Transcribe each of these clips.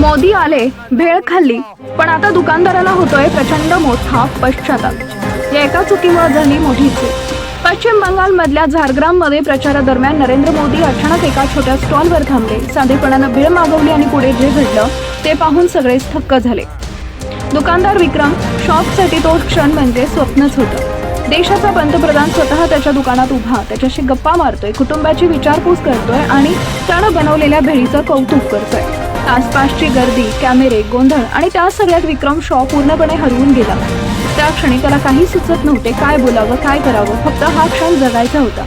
मोदी आले, भेळ खाल्ली, पण आता दुकानदाराला होतोय प्रचंड मोठा पश्चाताप। या एका चुकीमुळे झाली मोठी चूक। पश्चिम बंगालमधल्या झारग्राममध्ये प्रचारादरम्यान नरेंद्र मोदी अचानक एका छोट्या स्टॉलवर थांबले। साधेपणानं भेळ मागवली आणि पुढे जे घडलं ते पाहून सगळेच थक्क झाले। दुकानदार विक्रम शॉपसाठी तो क्षण म्हणजे स्वप्नच होतं। देशाचा पंतप्रधान स्वतः त्याच्या दुकानात उभा त्याच्याशी गप्पा मारतोय, कुटुंबाची विचारपूस करतोय आणि त्यानं बनवलेल्या भेळीचं कौतुक करतोय। आसपासची गर्दी, कॅमेरे, गोंधळ आणि त्या सगळ्यात विक्रम शॉ पूर्णपणे हरवून गेला। त्या क्षणी त्याला काही सुचत नव्हते, काय बोलावं, काय करावं, फक्त हा क्षण जगायचा होता।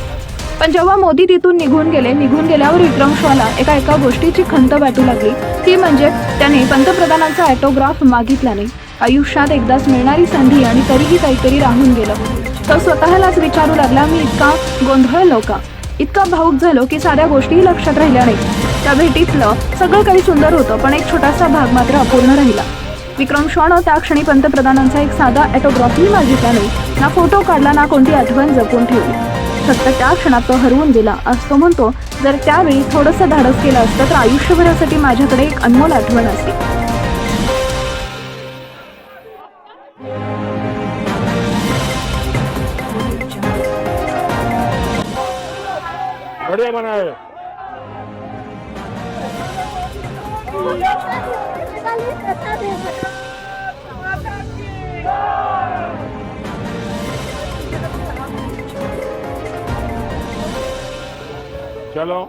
पण जेव्हा मोदी तिथून निघून गेल्यावर विक्रम शॉला एका गोष्टीची खंत वाटू लागली, ती म्हणजे त्याने पंतप्रधानांचा ऑटोग्राफ मागितला नाही। आयुष्यात एकदाच मिळणारी संधी आणि तरीही काहीतरी राहून गेलं। तो स्वतःलाच विचारू लागला, मी इतका गोंधळलो का, इतका भावुक झालो की साध्या गोष्टीही लक्षात राहिल्या नाही। त्या भेटीतलं सगळं काही सुंदर होतं, पण एक छोटासा भाग मात्र अपूर्ण राहिला। विक्रम शॉनं त्या क्षणी पंतप्रधानांचा एक साधा ऑटोग्राफही मागितला नाही, ना फोटो काढला, ना कोणती आठवण जपून ठेवली। फक्त त्या क्षणात तो हरवून गेला। आज तो म्हणतो, जर त्यावेळी थोडंसं धाडस केलं असतं तर आयुष्यभरासाठी माझ्याकडे एक अनमोल आठवण असती। बढ़िया बना है। चलो।